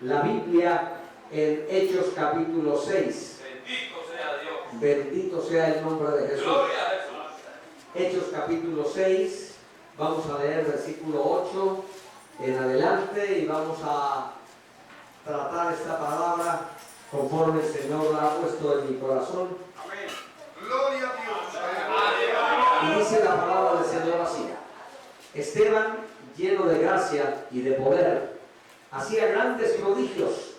la Biblia en Hechos capítulo 6. Bendito sea Dios. Bendito sea el nombre de Jesús. Gloria a Jesús. Hechos capítulo 6, vamos a leer versículo 8 en adelante y vamos a tratar esta palabra conforme el Señor la ha puesto en mi corazón. Amén. Gloria a Dios. Y dice la palabra del Señor así: Esteban, lleno de gracia y de poder, hacía grandes prodigios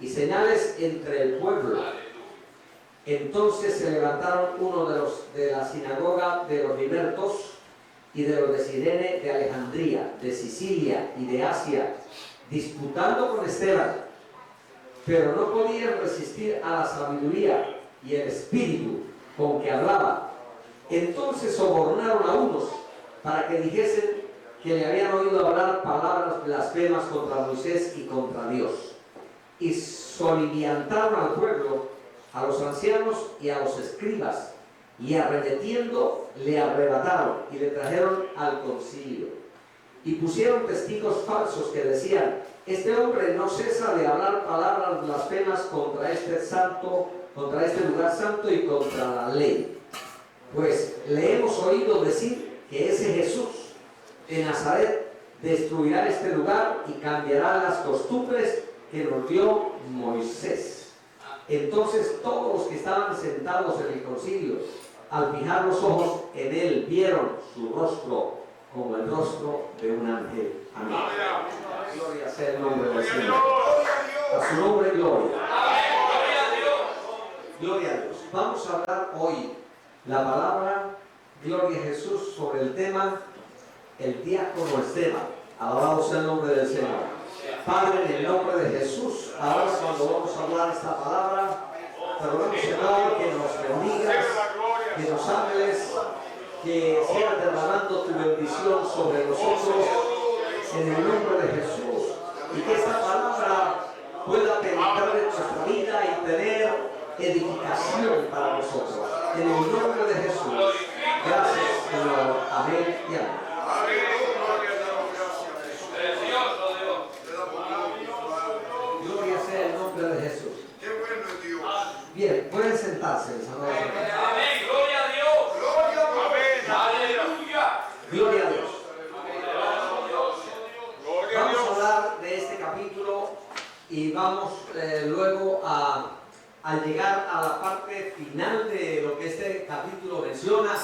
y señales entre el pueblo. Entonces se levantaron uno de la sinagoga de los libertos y de los de Cirene, de Alejandría, de Sicilia y de Asia, disputando con Esteban, pero no podían resistir a la sabiduría y el espíritu con que hablaba. Entonces sobornaron a unos para que dijesen que le habían oído hablar palabras blasfemas contra Moisés y contra Dios, y soliviantaron al pueblo, a los ancianos y a los escribas, y arremetiendo le arrebataron y le trajeron al concilio, y pusieron testigos falsos que decían: este hombre no cesa de hablar palabras blasfemas contra este lugar santo y contra la ley. Pues le hemos oído decir que ese Jesús de Nazaret destruirá este lugar y cambiará las costumbres que nos dio Moisés. Entonces todos los que estaban sentados en el concilio, al fijar los ojos en él, vieron su rostro como el rostro de un ángel. Amén. Gloria sea el nombre del Señor. A su nombre, gloria. Gloria a Dios. Vamos a hablar hoy la palabra, gloria a Jesús, sobre el tema el diácono Esteban. Alabado sea el nombre del Señor. Padre, en el nombre de Jesús, ahora cuando vamos a hablar esta palabra, te rogamos, Señor, que nos bendigas, que nos hables, que sigas derramando tu bendición sobre nosotros, en el nombre de Jesús, y que esta palabra pueda penetrar en nuestra vida y tener edificación para nosotros. En el nombre de Jesús. Gracias, Señor. Amén y amén. Gloria sea el nombre de Jesús. Qué bueno es Dios. Bien, pueden sentarse, mis amados hermanos. Amén. Gloria a Dios. Gloria a Dios. Aleluya. Gloria a Dios. Gloria a Vamos a Dios. hablar de este capítulo y vamos luego a llegar a la parte final de lo que este capítulo menciona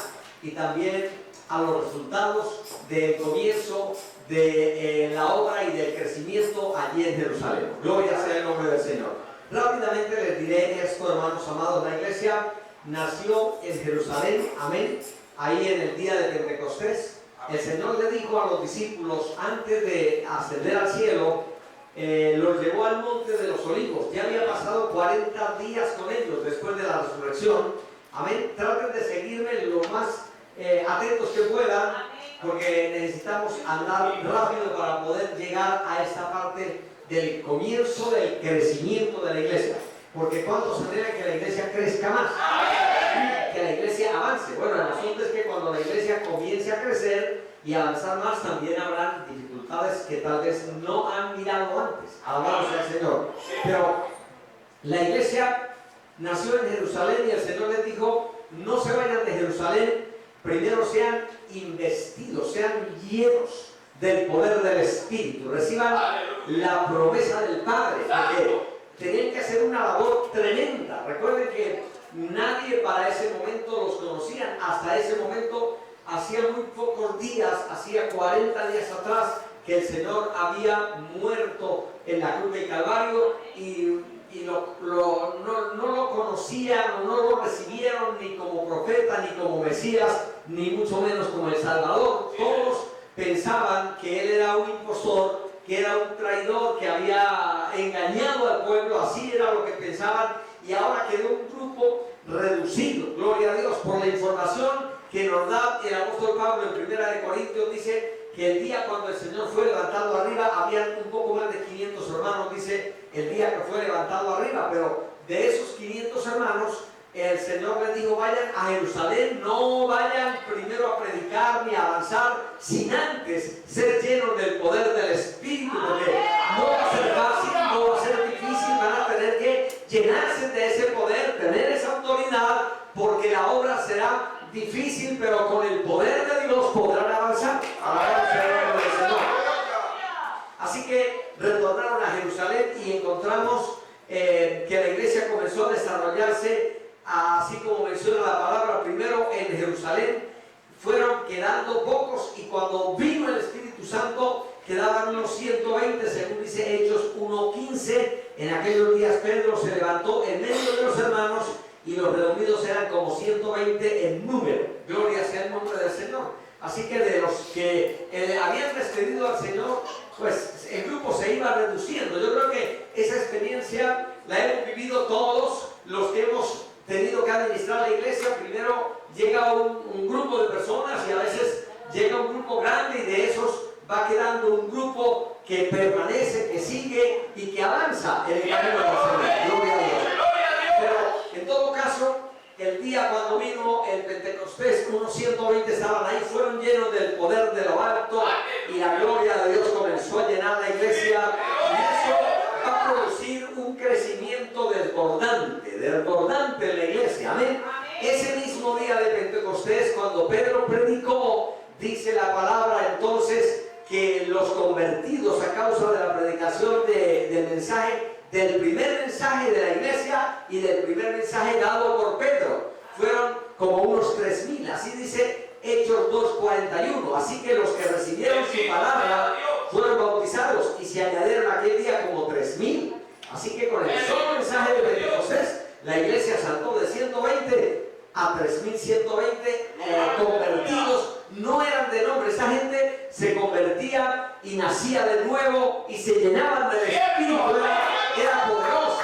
y también a los resultados del comienzo de la obra y del crecimiento allí en Jerusalén. Gloria sea el nombre del Señor. Rápidamente les diré esto, hermanos amados. La iglesia nació en Jerusalén, amén, ahí en el día de Pentecostés. El Señor le dijo a los discípulos antes de ascender al cielo, los llevó al monte de los olivos. Ya había pasado 40 días con ellos después de la resurrección. Amén. Traten de seguirme lo más atentos que puedan, porque necesitamos andar rápido para poder llegar a esta parte del comienzo del crecimiento de la iglesia. Porque ¿cuántos anhelan que la iglesia crezca más? Que la iglesia avance. Bueno, el asunto es que cuando la iglesia comience a crecer y avanzar más, también habrán dificultades que tal vez no han mirado antes. Alabado sea el Señor. Pero la iglesia nació en Jerusalén y el Señor les dijo: no se vayan de Jerusalén, primero sean investidos, sean llenos del poder del Espíritu, reciban la promesa del Padre, porque tenían que hacer una labor tremenda. Recuerden que nadie para ese momento los conocían. Hasta ese momento, hacía muy pocos días, hacía 40 días atrás, que el Señor había muerto en la cruz del Calvario y no lo conocían o no lo recibieron ni como profeta, ni como Mesías, ni mucho menos como el Salvador. Todos pensaban que Él era un impostor, que era un traidor, que había engañado al pueblo. Así era lo que pensaban, y ahora quedó un grupo reducido, gloria a Dios, por la información que nos da el apóstol Pablo en 1 Corintios. Dice que el día cuando el Señor fue levantado arriba, habían un poco más de 500 hermanos, dice el día que fue levantado arriba, pero de esos 500 hermanos, el Señor les dijo: vayan a Jerusalén, no vayan primero a predicar ni a avanzar sin antes ser llenos del poder del Espíritu, porque no va a ser fácil, no va a ser llenarse de ese poder, tener esa autoridad, porque la obra será difícil, pero con el poder de Dios podrán avanzar. Alabado sea el nombre del Señor. Así que retornaron a Jerusalén y encontramos que la iglesia comenzó a desarrollarse, así como menciona la palabra, primero en Jerusalén. Fueron quedando pocos, y cuando vino el Espíritu Santo quedaban unos 120, según dice Hechos 1:15. En aquellos días Pedro se levantó en medio de los hermanos, y los reunidos eran como 120 en número. Gloria sea el nombre del Señor. Así que de los que habían recibido al Señor, pues el grupo se iba reduciendo. Yo creo que esa experiencia la hemos vivido todos los que hemos tenido que administrar la iglesia. Primero llega un grupo de personas, y a veces llega un grupo grande, y de esos va quedando un grupo que permanece, que sigue y que avanza en el camino del Señor. Gloria a Dios. Pero en todo caso, el día cuando vino el Pentecostés, unos 120 estaban ahí, fueron llenos del poder de lo alto, y la gloria de Dios comenzó a llenar la iglesia, y eso va a producir un crecimiento desbordante en la iglesia. Amén. Ese mismo día de Pentecostés, cuando Pedro predicó, dice la palabra entonces que los convertidos a causa de la predicación del mensaje, del primer mensaje de la iglesia y del primer mensaje dado por Pedro, fueron como unos 3,000, así dice Hechos 2:41. Así que los que recibieron su palabra fueron bautizados, y se añadieron aquel día como 3,000. Así que con el solo mensaje de Pentecostés, la iglesia saltó de 120 a 3,120 convertidos. No eran de nombre, esa gente se convertía y nacía de nuevo y se llenaban del Espíritu, era poderoso.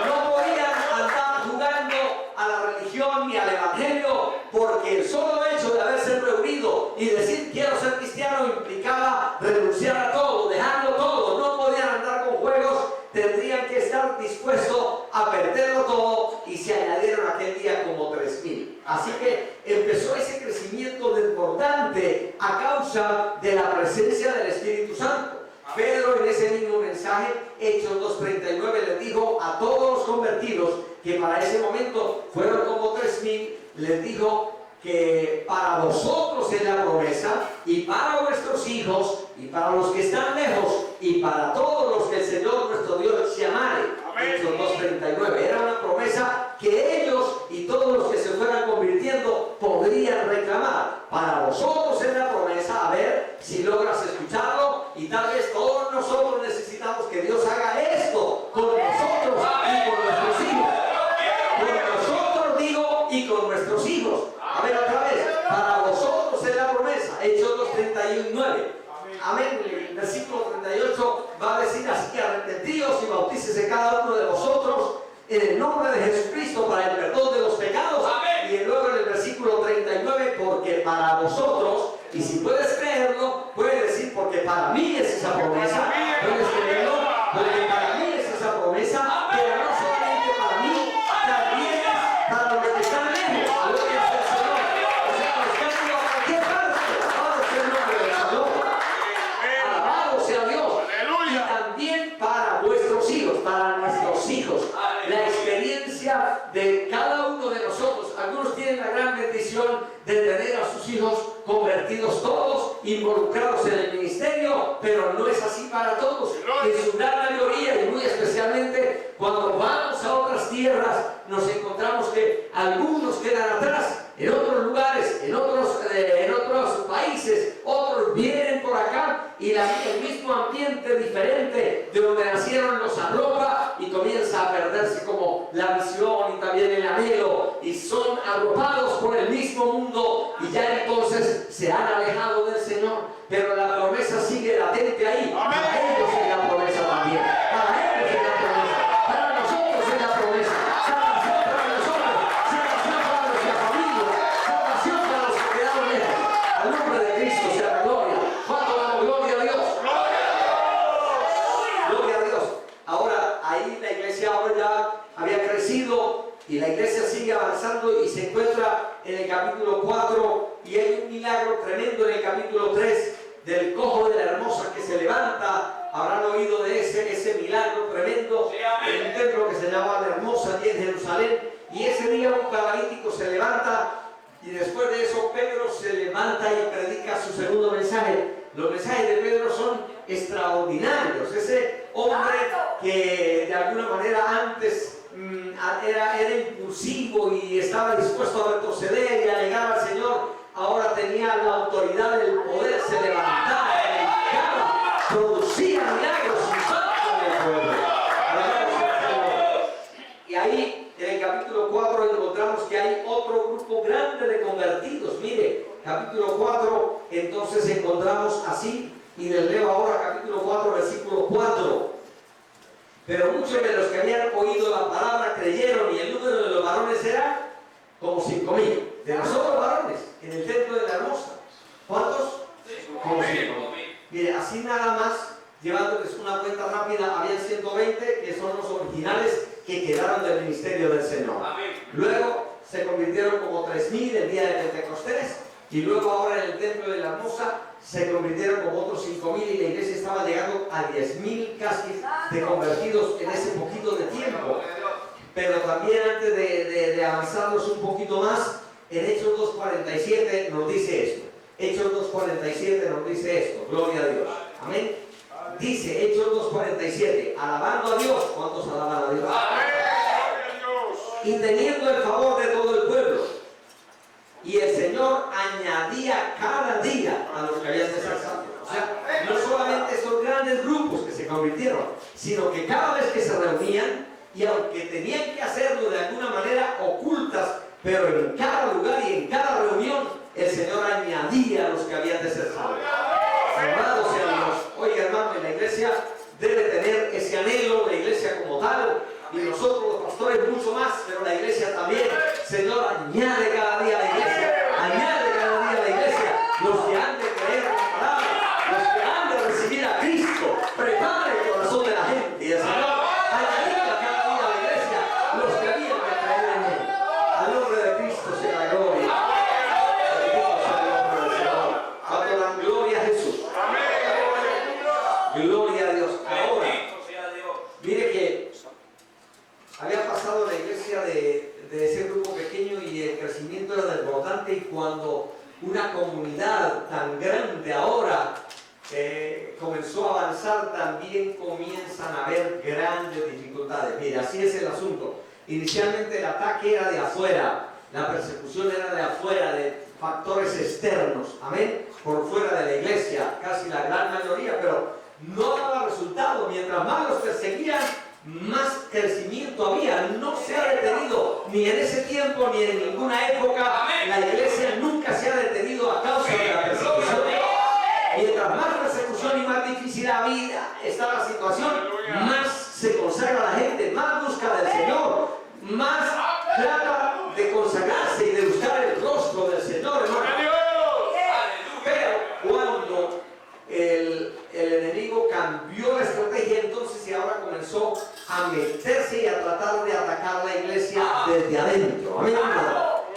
No podían andar jugando a la religión ni al evangelio, porque el solo hecho de haberse reunido y decir quiero ser cristiano implicaba renunciar a todo, dejarlo todo. No podían andar con juegos, tendrían que estar dispuestos a perderlo todo, y se añadieron aquel día como 3,000. Así que empezó ese crecimiento desbordante a causa de la presencia del Espíritu Santo. Pedro en ese mismo mensaje, Hechos 2:39, les dijo a todos los convertidos, que para ese momento fueron como 3,000, les dijo que para vosotros es la promesa, y para vuestros hijos, y para los que están lejos, y para todos los que el Señor nuestro Dios llamare. Hechos 2:39, era una promesa que ellos y todos los que se fueran convirtiendo podrían reclamar. Para vosotros es la promesa. A ver si logras escucharlo, y tal vez todos nosotros necesitamos que Dios haga esto con nosotros y con nuestros hijos. Con nosotros digo, y con nuestros hijos. A ver otra vez, para vosotros es la promesa. Hechos 2:39. Amén. El versículo 38 va a decir así que arrepentíos y bautícese cada uno de vosotros en el nombre de Jesucristo para el perdón de los pecados. Amén. Y luego en el versículo 39, porque para vosotros, y si puedes creerlo, puedes decir porque para mí es esa promesa. Puedes creerlo, porque para mí es esa promesa, pero no solamente para mí, también es para los que están lejos. Gloria sea al Señor. O sea, los que han ido a cualquier parte. Alabado sea el nombre del Señor. Alabado sea Dios. Y también para vuestros hijos, para nuestros hijos. La experiencia de cada uno de nosotros. Algunos tienen la gran bendición de tener a sus hijos convertidos todos, involucrados en el ministerio, pero no es así para todos. En su gran mayoría, y muy especialmente cuando vamos a otras tierras, nos encontramos que algunos quedan atrás. En otros lugares, en otros países, otros vienen por acá, y el mismo ambiente diferente de donde nacieron los arropa, y comienza a perderse como la visión y también el anhelo, y son arropados por el mismo mundo, y ya entonces se han alejado del Señor. Pero la promesa sigue latente ahí. Para ellos es la promesa también. Para ellos es la promesa. Para nosotros es la promesa. Salvación para nosotros. Salvación para nuestra familia. Salvación para los que quedaron lejos. Al nombre de Cristo sea la gloria. ¿Cuánto damos gloria a Dios? Gloria a Dios. Ahora, ahí la iglesia ahora ya había crecido, y la iglesia sigue avanzando, y se encuentra en el capítulo 4, y hay un milagro tremendo en el capítulo 3 del cojo de la hermosa que se levanta. Habrán oído de ese milagro tremendo. en un templo que se llamaba La Hermosa allí en Jerusalén, y ese día un paralítico se levanta, y después de eso Pedro se levanta y predica su segundo mensaje. Los mensajes de Pedro son extraordinarios. Ese hombre que de alguna manera antes era impulsivo y estaba dispuesto a retroceder y a negar al Señor, ahora tenía la autoridad del poder, se levantaba, predicaba, producía milagros y santos en el pueblo. Y ahí en el capítulo 4 encontramos que hay otro grupo grande de convertidos. Mire, capítulo 4, entonces encontramos así, y les leo ahora capítulo 4, versículo 4. Pero muchos de los que habían oído la palabra creyeron, y el número de los varones era como 5,000. De los otros varones, en el templo de La Hermosa. ¿Cuántos? Como 5,000. Mire, así nada más, llevándoles una cuenta rápida, habían 120 que son los originales que quedaron del ministerio del Señor. Luego se convirtieron como 3,000 el día de Pentecostés, y luego ahora en el templo de La Hermosa se convirtieron como otros 5,000, y la iglesia estaba llegando a 10,000 casi de convertidos en ese poquito de tiempo. Pero también antes de avanzarnos un poquito más, en Hechos 2:47 nos dice esto. Hechos 2:47 nos dice esto. Gloria a Dios. Amén. Dice Hechos 2:47, alabando a Dios. ¿Cuántos alaban a Dios? Y teniendo el favor de todo el pueblo. Y el Señor añadía cada día a los que habían de ser salvos. O sea, no solamente estos grandes grupos que se convirtieron, sino que cada vez que se reunían, y aunque tenían que hacerlo de alguna manera ocultas, pero en cada lugar y en cada reunión, el Señor añadía a los que habían de ser salvos. Alabado sea Dios. Oiga, hermano, la iglesia debe tener ese anhelo, la iglesia como tal, y nosotros los pastores mucho más, pero la iglesia también. Señor, añade cada día a la iglesia, añade cada día a la iglesia los que han de creer en la palabra, los que han de recibir a Cristo. Prepara el corazón de la gente, y el Señor añadiga cada día a la iglesia los que habían de creer en Él. Al nombre de Cristo sea la gloria. Bendito sea el nombre del Señor. Cuando dan gloria a Jesús. Gloria a Dios. Ahora, mire que había pasado la iglesia de ese grupo pequeño y el crecimiento era desbordante, y cuando una comunidad tan grande ahora comenzó a avanzar, también comienzan a haber grandes dificultades. Mira, así es el asunto. Inicialmente el ataque era de afuera, la persecución era de afuera, de factores externos, amén, por fuera de la iglesia, casi la gran mayoría, pero no daba resultado. Mientras más los perseguían, más crecimiento había. No se ha detenido ni en ese tiempo ni en ninguna época. La iglesia nunca se ha detenido a causa de la persecución. Mientras más persecución y más difícil está la situación, más se consagra la gente, más busca del Señor, más trata de consagrarse y de buscar el rostro del Señor, hermano. Pero cuando el enemigo cambió la estrategia, entonces, y ahora comenzó a meterse y a tratar de atacar la iglesia desde adentro. Amén.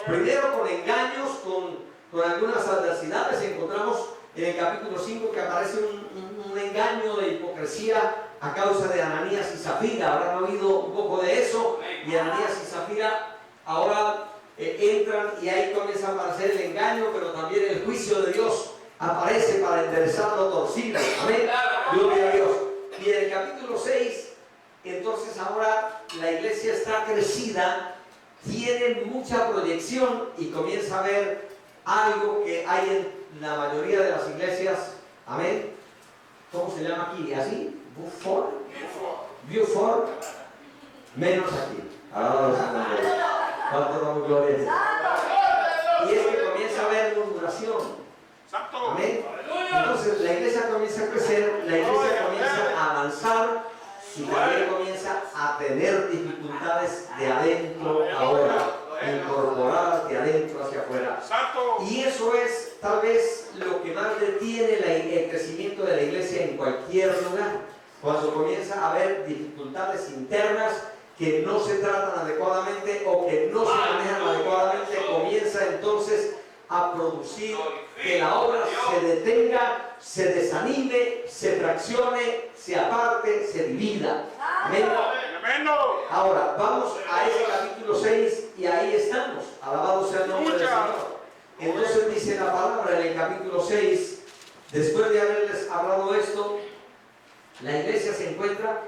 Primero con engaños, con algunas adversidades. Encontramos en el capítulo 5 que aparece un engaño de hipocresía a causa de Ananías y Zafira. Habrán oído un poco de eso, y Ananías y Zafira ahora entran, y ahí comienza a aparecer el engaño, pero también el juicio de Dios aparece para enderezar lo torcido. Amén. Gloria a Dios. Y en el capítulo 6, entonces ahora la iglesia está crecida, tiene mucha proyección, y comienza a ver algo que hay en la mayoría de las iglesias. Amén. ¿Cómo se llama aquí? ¿Así? Buford. Menos aquí. ¿Cuánto damos gloria a Dios? Y es que comienza a haber murmuración. Amén. Entonces la iglesia comienza a crecer, la iglesia comienza a avanzar, y también comienza a tener dificultades de adentro ahora, incorporadas de adentro hacia afuera. Y eso es tal vez lo que más detiene el crecimiento de la iglesia en cualquier lugar. Cuando comienza a haber dificultades internas que no se tratan adecuadamente o que no se manejan adecuadamente, comienza entonces a producir que la obra se detenga, se desanime, se fraccione, se aparte, se divida. Amén. Ahora, vamos a ese capítulo 6 y ahí estamos. Alabado sea el nombre del Señor. Entonces dice la palabra en el capítulo 6, después de haberles hablado esto, la iglesia se encuentra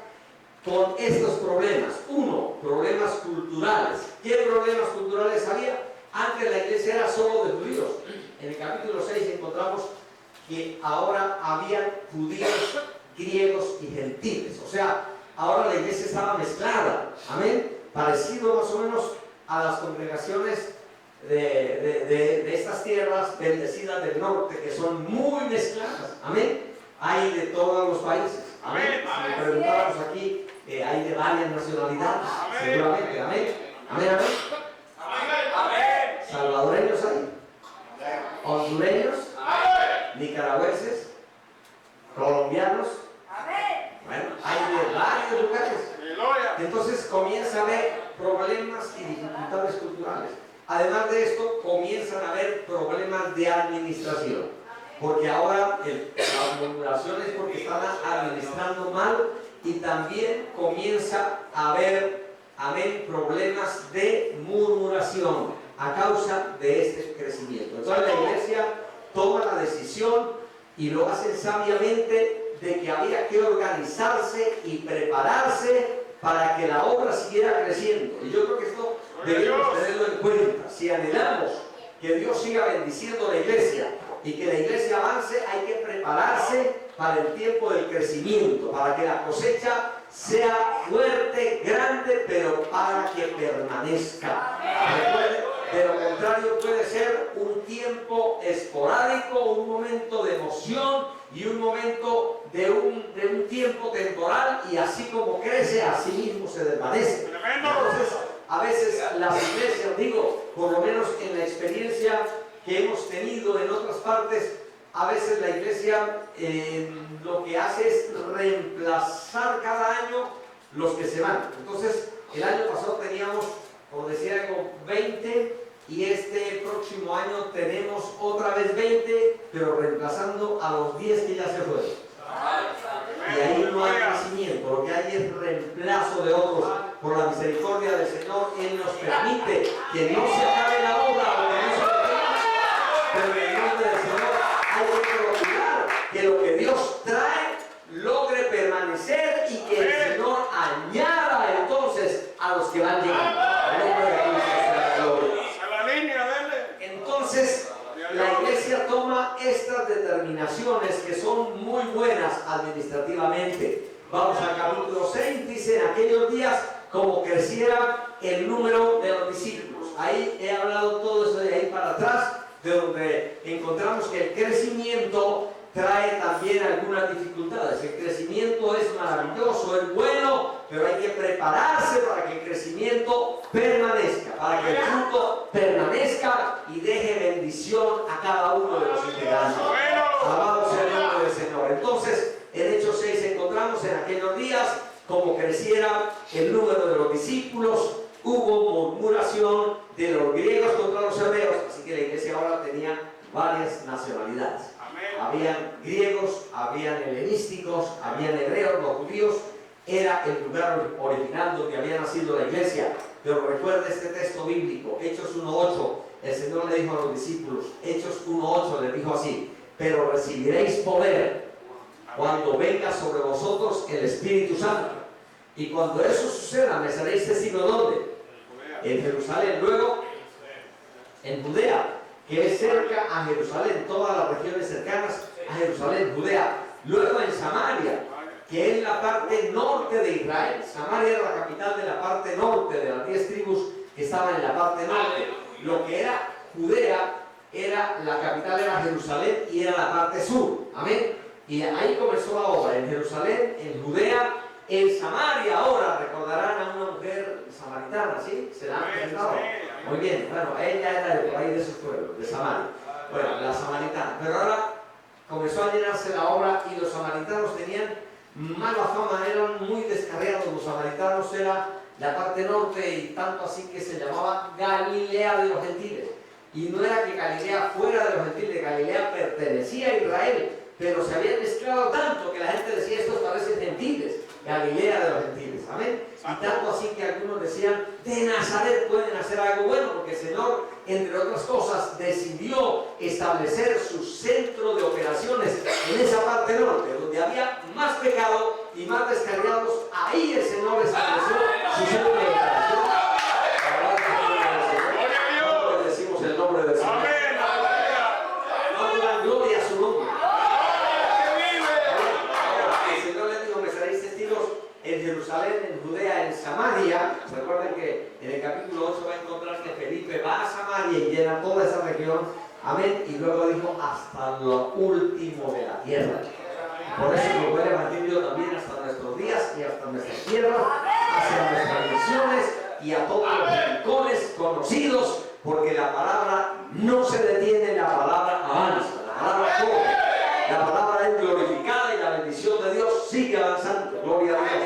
con estos problemas. Uno, problemas culturales. ¿Qué problemas culturales había? Antes la iglesia era solo de judíos. En el capítulo 6 encontramos que ahora había judíos, griegos y gentiles. O sea, ahora la iglesia estaba mezclada. Amén. Parecido más o menos a las congregaciones de estas tierras bendecidas del norte, que son muy mezcladas. Amén. Hay de todos los países. Amén. Si le preguntáramos aquí, hay de varias nacionalidades. Seguramente. Amén. Amén. Amén. Salvadoreños hay, hondureños, nicaragüenses, colombianos. Bueno, hay de varios lugares. Entonces comienza a haber problemas y dificultades culturales. Además de esto, comienzan a haber problemas de administración. Porque ahora la murmuración es porque están administrando mal, y también comienza a haber, amén, problemas de murmuración a causa de este crecimiento. Entonces la iglesia toma la decisión, y lo hacen sabiamente, de que había que organizarse y prepararse para que la obra siguiera creciendo. Y yo creo que esto debemos tenerlo en cuenta. Si anhelamos que Dios siga bendiciendo la iglesia y que la iglesia avance, hay que prepararse para el tiempo del crecimiento, para que la cosecha sea fuerte, grande, pero para que permanezca. De lo contrario, puede ser un tiempo esporádico, un momento de emoción y un momento de un tiempo temporal, y así como crece, así mismo se desvanece. Entonces, a veces las iglesias, digo, por lo menos en la experiencia que hemos tenido en otras partes, a veces la iglesia lo que hace es reemplazar cada año los que se van. Entonces, el año pasado teníamos, como decía, como 20, y este próximo año tenemos otra vez 20, pero reemplazando a los 10 que ya se fueron. Y ahí no hay crecimiento, lo que hay es reemplazo de otros. Por la misericordia del Señor, Él nos permite que no se acabe la obra, porque no se termina, pero en el nombre del Señor hay que procurar que lo que Dios trae logre permanecer, y que el Señor añada entonces a los que van llegando. En nombre de Cristo sea la gloria. Entonces, la iglesia toma estas determinaciones que son muy buenas administrativamente. Vamos al capítulo 6, dice: en aquellos días, como creciera el número de los discípulos. Ahí he hablado todo eso de ahí para atrás, de donde encontramos que el crecimiento trae también algunas dificultades. El crecimiento es maravilloso, es bueno, pero hay que prepararse para que el crecimiento permanezca, para que el fruto permanezca y deje bendición a cada uno de los integrantes. Alabado sea el nombre del Señor. Entonces, en Hechos 6 encontramos: en aquellos días, como creciera el número de los discípulos, hubo murmuración de los griegos contra los hebreos. Así que la iglesia ahora tenía varias nacionalidades. Habían griegos, habían helenísticos, habían hebreos, los judíos. Era el lugar original donde había nacido la iglesia. Pero recuerda este texto bíblico, Hechos 1:8. El Señor le dijo a los discípulos, Hechos 1:8, le dijo así: pero recibiréis poder cuando venga sobre vosotros el Espíritu Santo. Y cuando eso suceda, me seréis testigos, ¿dónde? En Jerusalén. Luego, en Judea, que es cerca a Jerusalén, todas las regiones cercanas a Jerusalén, Judea. Luego en Samaria, que es la parte norte de Israel. Samaria era la capital de la parte norte, de las 10 tribus que estaban en la parte norte. Lo que era Judea, la capital era Jerusalén, y era la parte sur. Amén. Y ahí comenzó la obra, en Jerusalén, en Judea, en Samaria. Ahora recordarán a una mujer samaritana, ¿sí? ¿Se la han presentado? Muy bien, bueno, ella era de por ahí, de esos pueblos, de Samaria. Bueno, la samaritana. Pero ahora comenzó a llenarse la obra, y los samaritanos tenían mala fama, eran muy descarriados. Los samaritanos era la parte norte, y tanto así que se llamaba Galilea de los gentiles. Y no era que Galilea fuera de los gentiles, Galilea pertenecía a Israel, pero se habían mezclado tanto que la gente decía: estos parecen gentiles. Galilea de los gentiles, amén. Y tanto así que algunos decían, de Nazaret pueden hacer algo bueno, porque el Señor, entre otras cosas, decidió establecer su centro de operaciones en esa parte norte, donde había más pecado y más descarriados. Ahí el Señor estableció su centro de operaciones. ¿Cómo le decimos el nombre del Señor? Vamos a dar gloria a su nombre. El Señor le dijo, me seréis testigos en Jerusalén, en Judea, en Samaria. Recuerden que en el capítulo 8 va a encontrar que Felipe va a Samaria y llena toda esa región. Amén. Y luego dijo, hasta lo último de la tierra. Por eso lo fue el Evangelio también hasta nuestros días y hasta nuestras tierras, hacia nuestras misiones y a todos los rincones conocidos, porque la palabra no se detiene, la palabra avanza, la palabra corre, la palabra es glorificada y la bendición de Dios sigue avanzando. Gloria a Dios.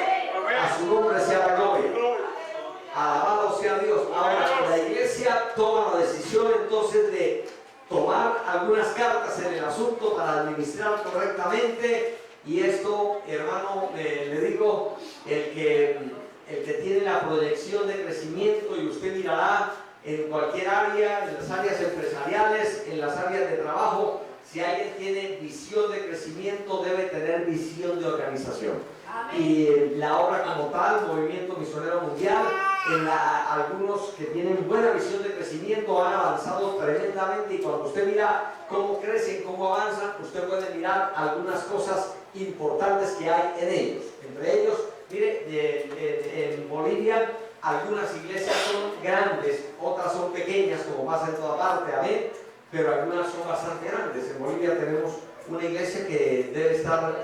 A su nombre sea la gloria. Alabado sea Dios. Ahora, la iglesia toma la decisión entonces de tomar algunas cartas en el asunto para administrar correctamente. Y esto, hermano, le digo, el que tiene la proyección de crecimiento, y usted mirará en cualquier área, en las áreas empresariales, en las áreas de trabajo, si alguien tiene visión de crecimiento, debe tener visión de organización. Amén. Y la obra como tal, Movimiento Misionero Mundial, algunos que tienen buena visión de crecimiento han avanzado tremendamente, y cuando usted mira cómo crecen, cómo avanzan, usted puede mirar algunas cosas importantes que hay en ellos. Entre ellos, mire, en Bolivia algunas iglesias son grandes, otras son pequeñas, como pasa en toda parte, amén, pero algunas son bastante grandes. En Bolivia tenemos una iglesia que debe estar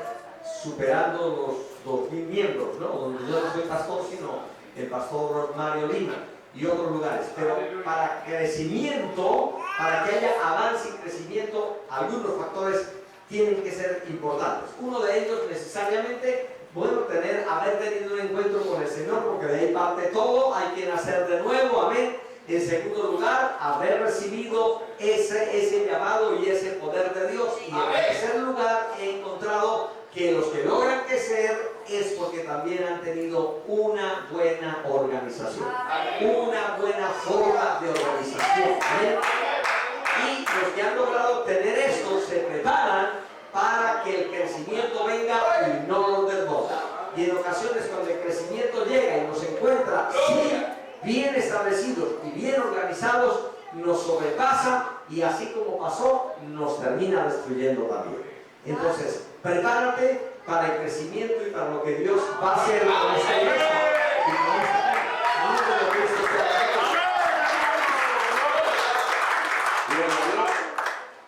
superando los 2.000 miembros, ¿no? Donde yo no soy pastor, sino el pastor Mario Lima y otros lugares. Pero para crecimiento, para que haya avance y crecimiento, algunos factores tienen que ser importantes. Uno de ellos necesariamente, bueno, haber tenido un encuentro con el Señor, porque de ahí parte todo. Hay que nacer de nuevo, amén. En segundo lugar, haber recibido ese llamado y ese poder de Dios. Y en tercer lugar, he encontrado que los que logran crecer es porque también han tenido una buena organización, una buena forma de organización, amén. Y los que han logrado tener esto se preparan para que el crecimiento venga y no los desborda. Y en ocasiones, cuando el crecimiento llega y nos encuentra bien establecidos y bien organizados, nos sobrepasa, y así como pasó, nos termina destruyendo también. Entonces, prepárate para el crecimiento y para lo que Dios va a hacer con esta iglesia.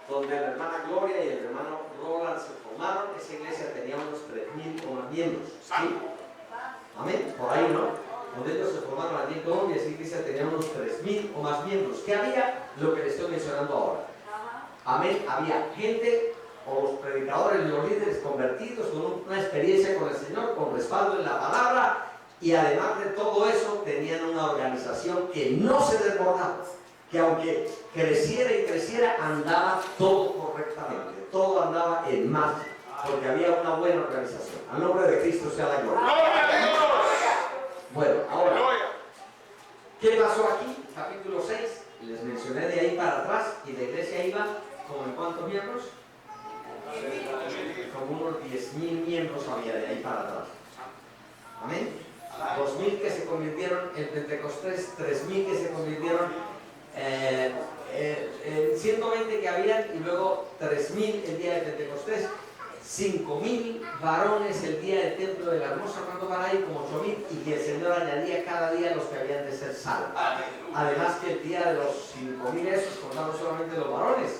Donde la hermana Gloria y el hermano Roland se formaron, esa iglesia tenía unos 3.000 o más miembros. ¿Sí? Amén, por ahí, ¿no? Donde ellos se formaron allí en Colombia, esa iglesia tenía unos 3.000 o más miembros. ¿Qué había? Lo que les estoy mencionando ahora. Amén, había gente, o los predicadores, los líderes convertidos, con una experiencia con el Señor, con respaldo en la palabra, y además de todo eso, tenían una organización que no se desbordaba, que aunque creciera y creciera, andaba todo correctamente, todo andaba en marcha, porque había una buena organización. Al nombre de Cristo sea la gloria. Bueno, ahora, ¿qué pasó aquí? Capítulo 6, les mencioné de ahí para atrás, y la iglesia iba, ¿como en cuántos miembros? Como unos 10.000 miembros había de ahí para atrás. Amén. 2.000 que se convirtieron en Pentecostés, 3.000 que se convirtieron en 120 que habían, y luego 3.000 el día de Pentecostés, 5.000 varones el día del templo de la hermosa, cuando van ahí como 8.000, y que el Señor añadía cada día los que habían de ser salvos. Además que el día de los 5.000 esos contamos solamente los varones.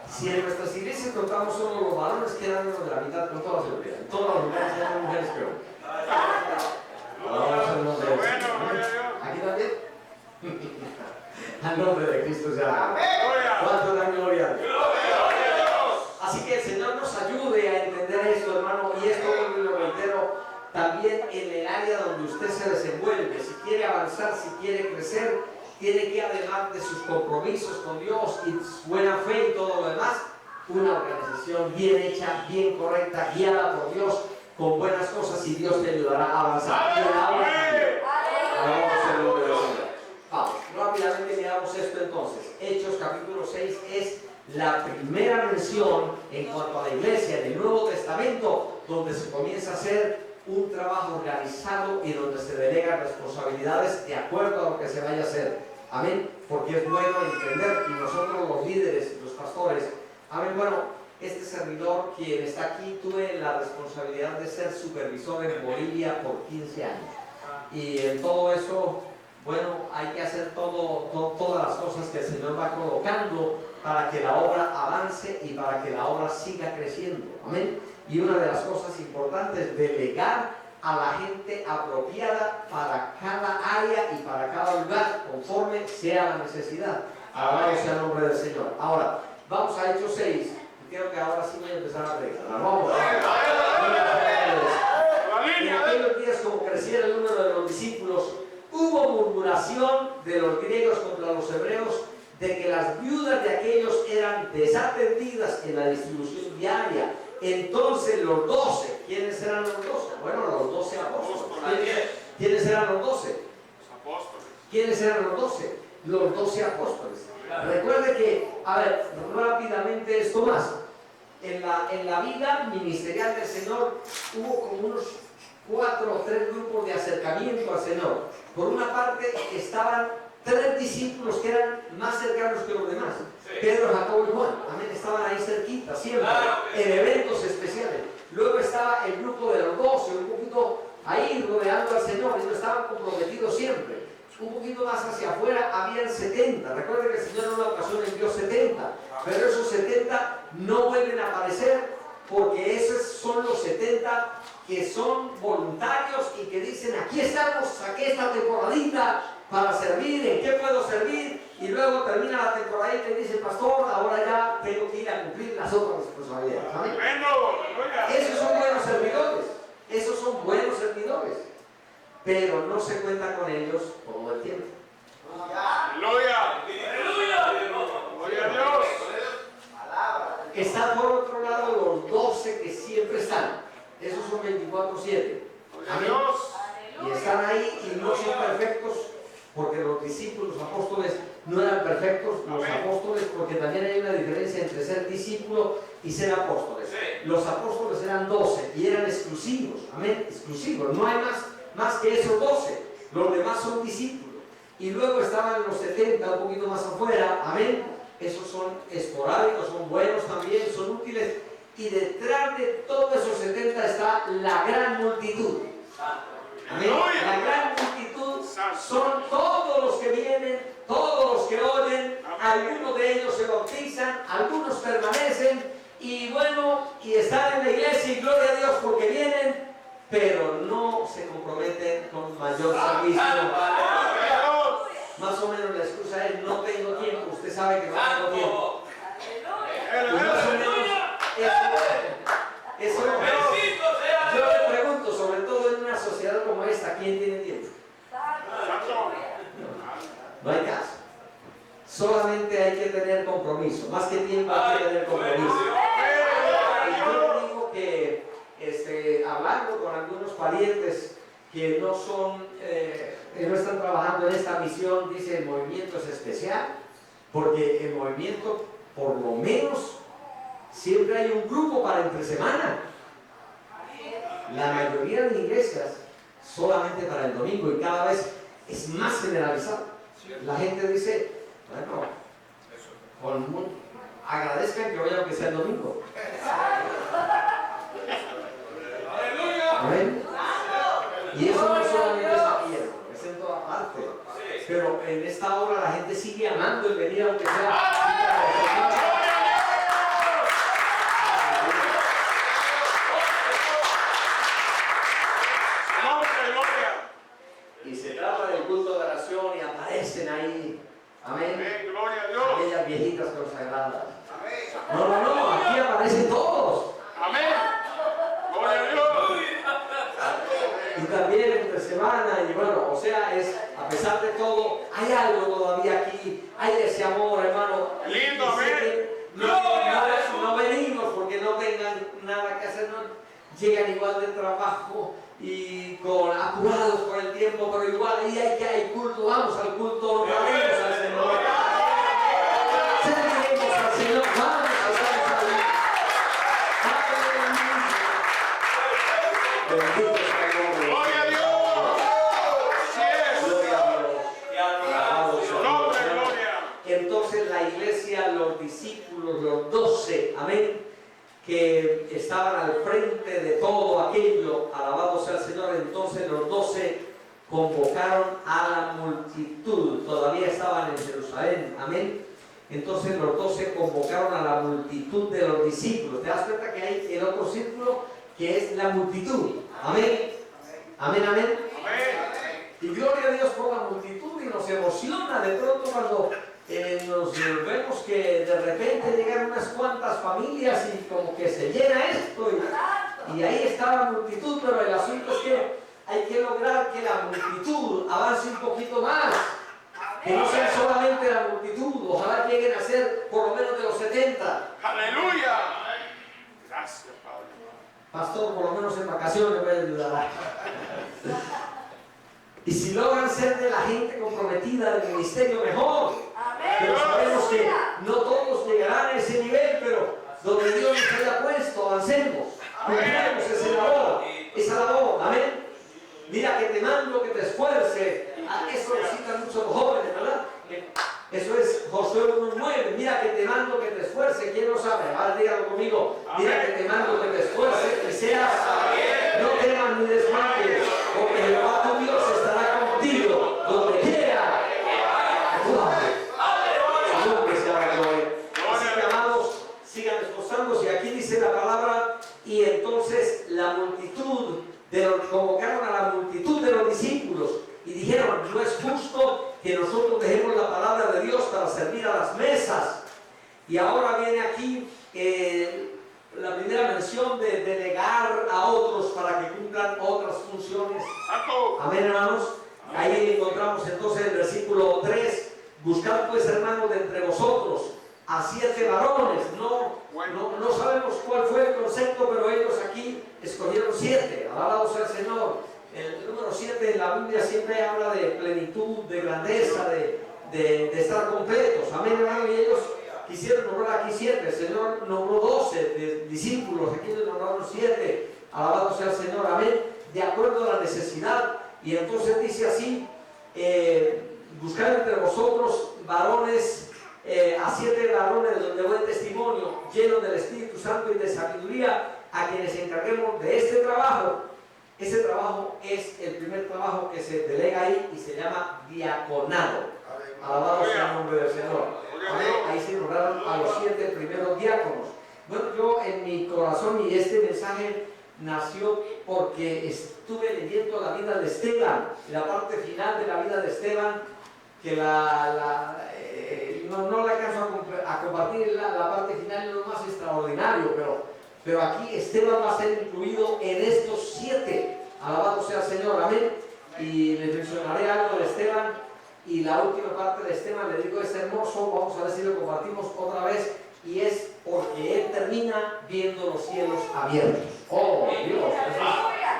Si en nuestras iglesias contamos solo los varones, quedan menos de la mitad, con toda seguridad. En todos los lugares hay mujeres peor. ¿Aquí también? Al nombre de Cristo sea. ¿Cuánto dan gloria a Dios? Así que el Señor nos ayude a entender esto, hermano, y esto lo reitero también en el área donde usted se desenvuelve. Si quiere avanzar, si quiere crecer, tiene que, además de sus compromisos con Dios y su buena fe y todo lo demás, una organización bien hecha, bien correcta, guiada por Dios, con buenas cosas y Dios te ayudará a avanzar. Y alabamos el nombre del Señor. Vamos, rápidamente miramos esto entonces. Hechos capítulo 6 es la primera mención en cuanto a la iglesia del Nuevo Testamento, donde se comienza a hacer un trabajo organizado y donde se delegan responsabilidades de acuerdo a lo que se vaya a hacer. Amén, porque es bueno entender, y nosotros los líderes, los pastores, amén, bueno, este servidor quien está aquí, tuve la responsabilidad de ser supervisor en Bolivia por 15 años, y en todo eso, bueno, hay que hacer todas las cosas que el Señor va colocando para que la obra avance y para que la obra siga creciendo, amén. Y una de las cosas importantes es delegar a la gente apropiada para cada área y para cada lugar, conforme sea la necesidad. Alabado sea el nombre del Señor. Ahora, vamos a Hechos 6. Creo que ahora sí voy a empezar a predicar. Vamos. En aquellos días, como creciera el número de los discípulos, hubo murmuración de los griegos contra los hebreos de que las viudas de aquellos eran desatendidas en la distribución diaria. Entonces los 12, ¿quiénes eran los 12? Bueno, los 12 apóstoles. ¿Quiénes eran los 12? Los apóstoles. ¿Quiénes eran los 12? Los 12 apóstoles. Recuerde que, a ver, rápidamente esto más. En la vida ministerial del Señor hubo como unos 4 o 3 grupos de acercamiento al Señor. Por una parte estaban 3 discípulos que eran más cercanos que los demás. Pedro, Jacobo y Juan, amén, estaban ahí cerquita, siempre, en eventos especiales. Luego estaba el grupo de los 12, un poquito ahí rodeando al Señor, ellos estaban comprometidos siempre. Un poquito más hacia afuera habían 70. Recuerden que el Señor en una ocasión envió 70, pero esos 70 no vuelven a aparecer, porque esos son los 70 que son voluntarios y que dicen: aquí estamos, saqué esta temporadita para servir, ¿en qué puedo servir? Y luego termina la temporadita y dice: pastor, ahora ya tengo que ir a cumplir las otras responsabilidades. ¿Amén? Esos son buenos servidores, esos son buenos servidores, pero no se cuenta con ellos todo el tiempo. Aleluya. Gloria a Dios. Están por otro lado los 12 que siempre están, esos son 24/7. Amén. Y están ahí y no son perfectos, porque los discípulos, los apóstoles no eran perfectos. Los apóstoles, porque también hay una diferencia entre ser discípulo y ser apóstoles. Los apóstoles eran 12 y eran exclusivos, amén, exclusivos, no hay más que esos 12, los demás son discípulos. Y luego estaban los 70 un poquito más afuera, amén, esos son esporádicos, son buenos también, son útiles. Y detrás de todos esos 70 está la gran multitud. Amén. La gran multitud son todos los que vienen, todos los que oyen. Algunos de ellos se bautizan, algunos permanecen y bueno, y están en la iglesia, y gloria a Dios porque vienen, pero no se comprometen con mayor servicio. Más o menos la excusa es: no tengo tiempo. Usted sabe que no tengo tiempo. Y más o menos eso yo le pregunto, sobre todo en una sociedad como esta, ¿quién tiene tiempo? No hay caso. Solamente hay que tener compromiso. Más que tiempo hay que tener compromiso. Y yo digo que hablando con algunos parientes que no son, que no están trabajando en esta misión, dice: el movimiento es especial, porque el movimiento, por lo menos, siempre hay un grupo para entre semana. La mayoría de iglesias solamente para el domingo, y cada vez es más generalizado. La gente dice: bueno, agradezcan que vayan aunque sea el domingo. Amén. Y eso no solamente es aquí, es en toda parte. Pero en esta hora la gente sigue amando el venir aunque sea. Y se trata del culto de oración y aparecen ahí, amén, aquellas viejitas consagradas. No, aquí aparecen todos. Amén. Gloria a Dios. Y también entre semana, y bueno, o sea, a pesar de todo, hay algo todavía aquí, hay ese amor, hermano. Lindo, amén. No venimos porque no tengan nada que hacer, no. llegan igual de trabajo y apurados por el tiempo, pero igual ahí hay culto, vamos al culto, oramos al Señor. Serviremos al Señor, vamos a Dios. Bendito sea el nombre. Gloria a Dios. Así es. Gloria a Dios. Alabado sea el nombre. Gloria. Entonces la iglesia, los discípulos, los 12, amén, que estaban al frente de todo aquello, alabado sea el Señor, entonces los 12 convocaron a la multitud, todavía estaban en Jerusalén, amén. Entonces los 12 convocaron a la multitud de los discípulos. ¿Te das cuenta que hay el otro círculo que es la multitud? Amén. Amén, amén. Y gloria a Dios por la multitud, y nos emociona de pronto cuando nos vemos que de repente llegan unas cuantas familias y como que se llena esto y ahí está la multitud, pero el asunto es que hay que lograr que la multitud avance un poquito más, que no sea solamente la multitud, ojalá lleguen a ser por lo menos de los 70. Aleluya. Gracias, Padre. Pastor, por lo menos en vacaciones me ayudará. Y si logran ser de la gente comprometida del ministerio, mejor. Pero sabemos que no todos llegarán a ese nivel, pero donde Dios nos haya puesto, avancemos. Cumplamos esa labor. Amén. Mira que te mando que te esfuerces. Eso lo citan muchos jóvenes, ¿verdad? Eso es Josué 1:9. Mira que te mando que te esfuerces. ¿Quién lo sabe? Ahora dígalo conmigo. Mira que te mando que te esfuerces, que seas. No temas ni desmayes, porque Jehová tu Dios estará contigo donde quiera. Así que, amados, sigan esforzándose. Aquí dice la palabra, y entonces la multitud convocaron a la multitud de los discípulos y dijeron: no es justo que nosotros dejemos la palabra de Dios para servir a las mesas. Y ahora viene aquí la primera mención de delegar a otros para que cumplan otras funciones. Amén, hermanos. Ahí encontramos entonces el versículo 3: buscad pues, hermanos, de entre vosotros a 7 varones. No sabemos cuál fue el concepto, pero ellos aquí escogieron 7. Alabado sea el Señor. El número 7 en la Biblia siempre habla de plenitud, de grandeza, de estar completos. Amén, hermanos. Y ellos quisieron nombrar aquí 7. El Señor nombró 12 discípulos, aquí les nombraron 7. Alabado sea el Señor. Amén. De acuerdo a la necesidad. Y entonces dice así: buscar entre vosotros varones, a 7 varones de buen testimonio, llenos del Espíritu Santo y de sabiduría, a quienes encarguemos de este trabajo. Ese trabajo es el primer trabajo que se delega ahí y se llama diaconado. Alabado sea el nombre del Señor. Amén. Ahí se nombraron a los 7 primeros diáconos. Bueno, yo en mi corazón, y este mensaje nació porque estuve leyendo la vida de Esteban, la parte final de la vida de Esteban, que no la alcanzo a compartir, la parte final es lo más extraordinario, pero aquí Esteban va a ser incluido en estos 7. Alabado sea el Señor, amén. Y les mencionaré algo de Esteban, y la última parte de Esteban, le digo, es hermoso, vamos a ver si lo compartimos otra vez, y es porque él termina viendo los cielos abiertos. Oh, Dios,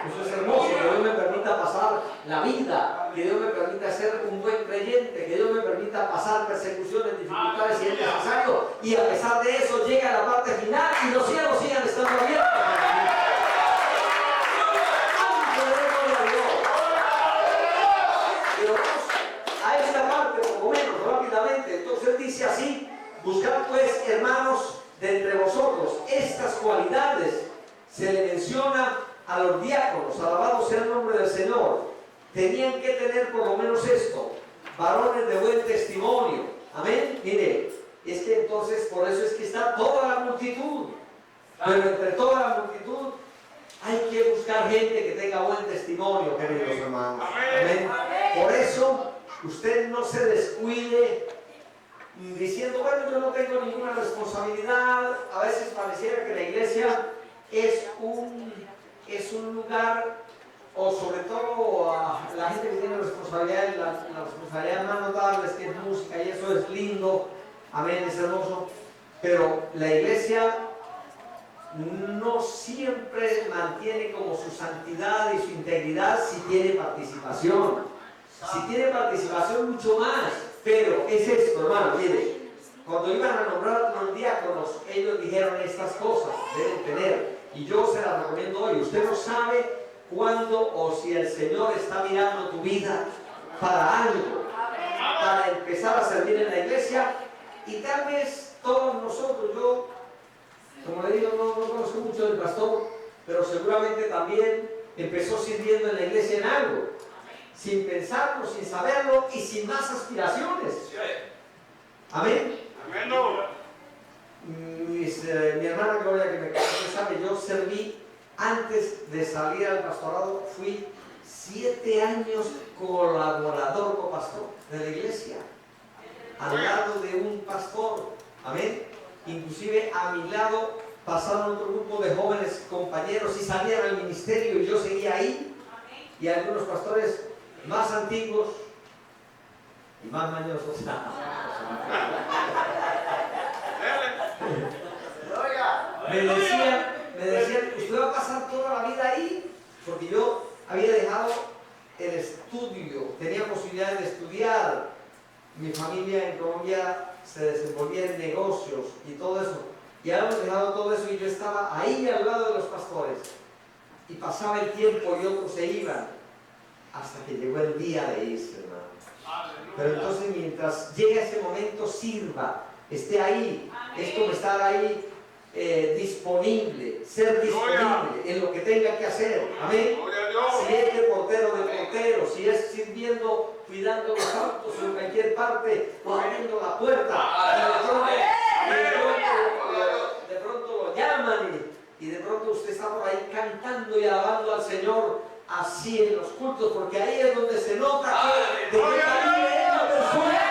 eso es hermoso, que Dios me permita pasar la vida, que Dios me permita ser un buen creyente, que Dios me permita pasar persecuciones, dificultades si es necesario, y a pesar de eso llega a la parte final y los cielos sigan estando abiertos. Pero vamos a esta parte, por lo menos, rápidamente. Entonces dice así: buscad pues, hermanos, de entre vosotros estas cualidades. Se le menciona a los diáconos, alabado sea el nombre del Señor. Tenían que tener por lo menos esto: varones de buen testimonio. Amén. Mire, es que entonces por eso es que está toda la multitud. Pero entre toda la multitud hay que buscar gente que tenga buen testimonio, queridos hermanos. Amén. Por eso usted no se descuide diciendo: bueno, yo no tengo ninguna responsabilidad. A veces pareciera que la iglesia es un lugar, o sobre todo a la gente que tiene responsabilidad, la responsabilidad más notable es que es música, y eso es lindo, amén, es hermoso, pero la iglesia no siempre mantiene como su santidad y su integridad si tiene participación. Si tiene participación, mucho más. Pero es esto, hermano, mire, cuando iban a nombrar a los diáconos, ellos dijeron estas cosas, deben tener. Y yo se las recomiendo hoy. Usted no sabe cuándo o si el Señor está mirando tu vida para algo, para empezar a servir en la iglesia. Y tal vez todos nosotros, yo, como le digo, no conozco mucho del pastor, pero seguramente también empezó sirviendo en la iglesia en algo, sin pensarlo, sin saberlo y sin más aspiraciones. Amén. Mi hermana Gloria, que me conoce, sabe, yo serví antes de salir al pastorado, fui 7 años colaborador copastor de la iglesia, al lado de un pastor. Amén. Inclusive a mi lado pasaron otro grupo de jóvenes compañeros y salían al ministerio y yo seguía ahí. Y algunos pastores más antiguos y más mañosos me decían, usted va a pasar toda la vida ahí, porque yo había dejado el estudio, tenía posibilidades de estudiar. Mi familia en Colombia se desenvolvía en negocios y todo eso, y habíamos dejado todo eso y yo estaba ahí al lado de los pastores y pasaba el tiempo y otros se iban hasta que llegó el día de irse, hermano. Pero entonces mientras llegue ese momento, sirva, esté ahí, es como estar ahí disponible, ser disponible en lo que tenga que hacer. Amén. Si es de portero, si es sirviendo, cuidando los autos en cualquier parte, o abriendo la puerta, de pronto lo llaman y de pronto usted está por ahí cantando y alabando al Señor así en los cultos, porque ahí es donde se nota que de que ahí es la persona.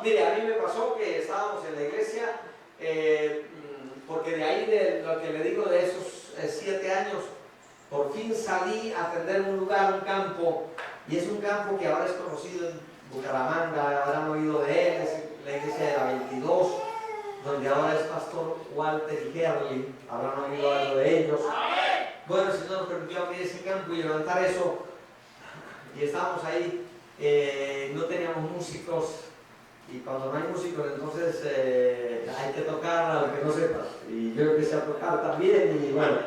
Mire, a mí me pasó que estábamos en la iglesia, porque de ahí, de lo que le digo, de esos 7 años, por fin salí a atender un lugar, un campo, y es un campo que ahora es conocido en Bucaramanga, habrán oído de él, es la iglesia de la 22, donde ahora es pastor Walter Gerli, habrán oído algo de ellos. Bueno, el Señor nos permitió abrir ese campo y levantar eso, y estábamos ahí, no teníamos músicos. Y cuando no hay músicos, entonces hay que tocar a lo que no sepas. Y yo empecé a tocar también, y bueno.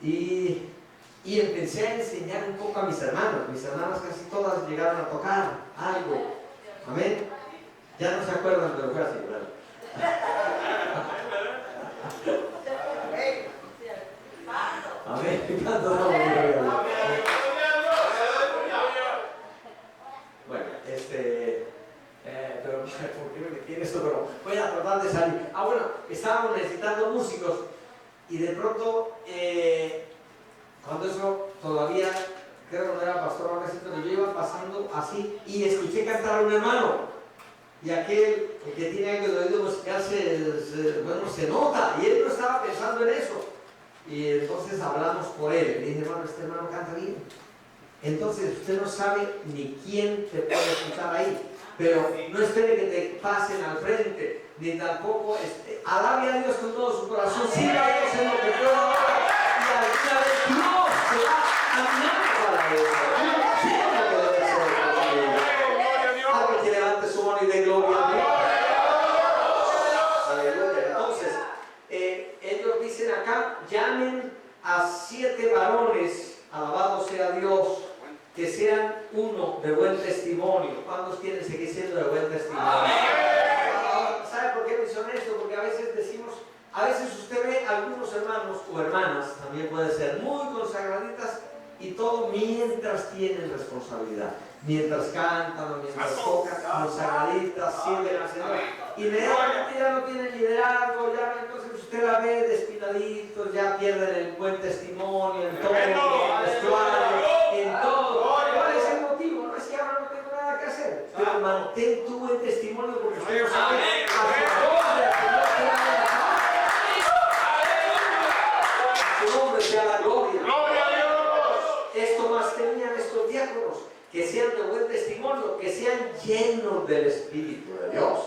Y empecé a enseñar un poco a mis hermanas. Mis hermanas casi todas llegaron a tocar algo. Amén. Ya no se acuerdan, pero fue así, ¿verdad? Amén. Bueno, pero ¿por qué me metí en esto? Pero voy a tratar de salir. Bueno, estábamos necesitando músicos y de pronto, cuando eso todavía, creo que no era pastor ahora sí, pero yo iba pasando así y escuché cantar a un hermano. Y aquel, el que tiene algo de oído musical, se nota, y él no estaba pensando en eso. Y entonces hablamos por él. Le dije, hermano, este hermano canta bien. Entonces usted no sabe ni quién te puede escuchar ahí. Pero no espere que te pasen al frente, ni tampoco alabe a Dios con todo su corazón, sirva a Dios en lo que pueda ahora, y alguna vez Dios se va caminando para eso. Siempre que debe ser. Alguien que levante su mano y dé gloria a Dios. Aleluya. Entonces, ellos dicen acá, llamen a 7 varones, alabado sea Dios, que sean uno de buen testimonio. ¿Cuántos quieren seguir siendo de buen testimonio? ¿Sabe por qué mencioné esto? Porque a veces decimos, a veces usted ve a algunos hermanos o hermanas, también puede ser, muy consagraditas y todo mientras tienen responsabilidad. Mientras cantan o mientras tocan, consagraditas, sirven al Señor. Inmediatamente ya no tienen liderazgo, ya entonces usted la ve despinaditos, ya pierden el buen testimonio en todo, en el vestuario, en todo. ¿Cuál es el motivo? No es que ahora no tengo nada que hacer, pero mantén tu buen testimonio porque usted no sabe hacia dónde el Señor te va a dejar. Su nombre sea la gloria. ¡Gloria a Dios! Esto más tenían estos diáconos, que sean de buen testimonio, que sean llenos del Espíritu de Dios.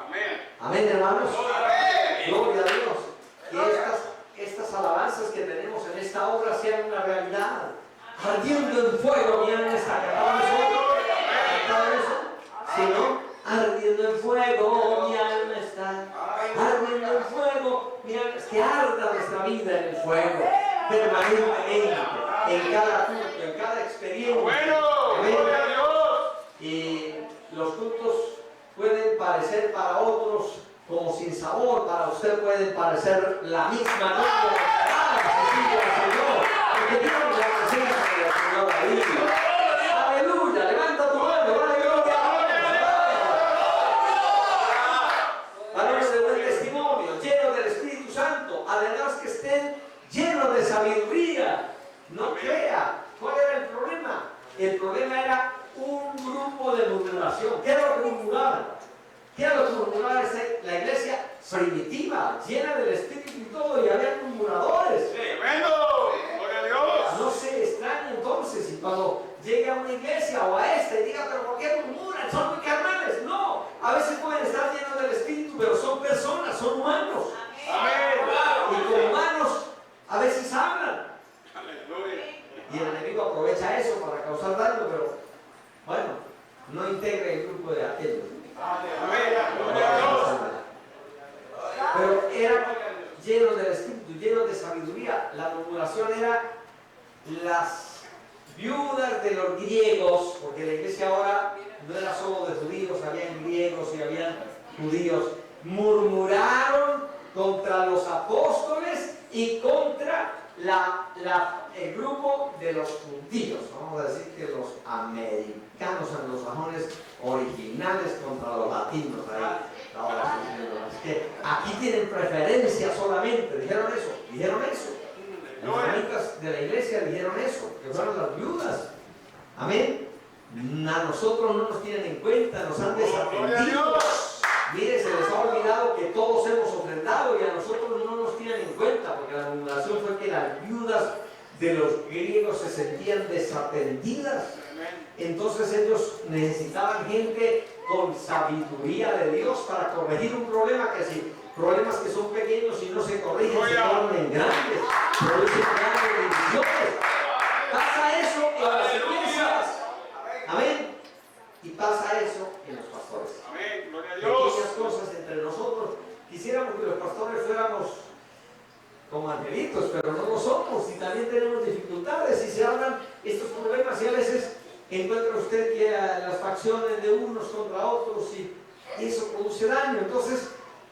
Amén. Amén, hermanos. Amén. Gloria a Dios. Que estas alabanzas que tenemos en esta obra sean una realidad. Ardiendo en fuego, miren esta canción. ¿Cantaban eso? Si no, ardiendo en fuego, mi alma está. Ardiendo en fuego, mi alma está. Que arda nuestra vida en el fuego, permanentemente, en cada culto, en cada experiencia. Bueno, Amén. gloria a Dios. Y los cultos pueden parecer para otros como sin sabor, para usted pueden parecer la misma noche. Señor, porque tiene la presencia del Señor ahí. Aleluya, levanta tu mano, dale gloria a Dios. Valores de buen testimonio, llenos del Espíritu Santo, además que estén llenos de sabiduría. No crea. ¿Cuál era el problema? El problema era un grupo de murmuración. ¿Qué era lo que murmuraban? ¿Qué era lo que murmuraba la iglesia primitiva, llena del Espíritu y todo, y había murmuradores? Tremendo. Gloria a Dios. No se extrañe entonces si cuando llegue a una iglesia o a esta y diga, pero ¿por qué murmuran? Son muy carnales. No, a veces pueden estar llenos del Espíritu, pero son personas, son humanos. Amén. Y como humanos a veces hablan. Aleluya. Y el enemigo aprovecha eso para causar daño, pero bueno, no integre el grupo de aquellos. Amén. Gloria a Dios. Pero eran llenos del Espíritu, llenos de sabiduría. La murmuración era las viudas de los griegos, porque la iglesia ahora no era solo de judíos, habían griegos y habían judíos. Murmuraron contra los apóstoles y contra el grupo de los judíos, vamos a decir que los americanos, anglosajones originales contra los latinos. Ahora, es que aquí tienen preferencia solamente, dijeron eso. Las hermanitas de la iglesia dijeron eso, que fueron las viudas. Amén. A nosotros no nos tienen en cuenta, nos han desatendido. Mire, se les ha olvidado que todos hemos ofrendado y a nosotros no nos tienen en cuenta, porque la murmuración fue que las viudas de los griegos se sentían desatendidas. Entonces ellos necesitaban gente con sabiduría de Dios para corregir un problema que si problemas que son pequeños y no se corrigen se tornan grandes, producen grandes bendiciones. Pasa eso en las iglesias. Amén. Y pasa eso en los pastores. Amén. Gloria a Dios. Pequeñas cosas entre nosotros. Quisiéramos que los pastores fuéramos como angelitos, pero no lo somos y también tenemos dificultades y se hablan estos problemas y a veces encuentra usted que las facciones de unos contra otros y eso produce daño. Entonces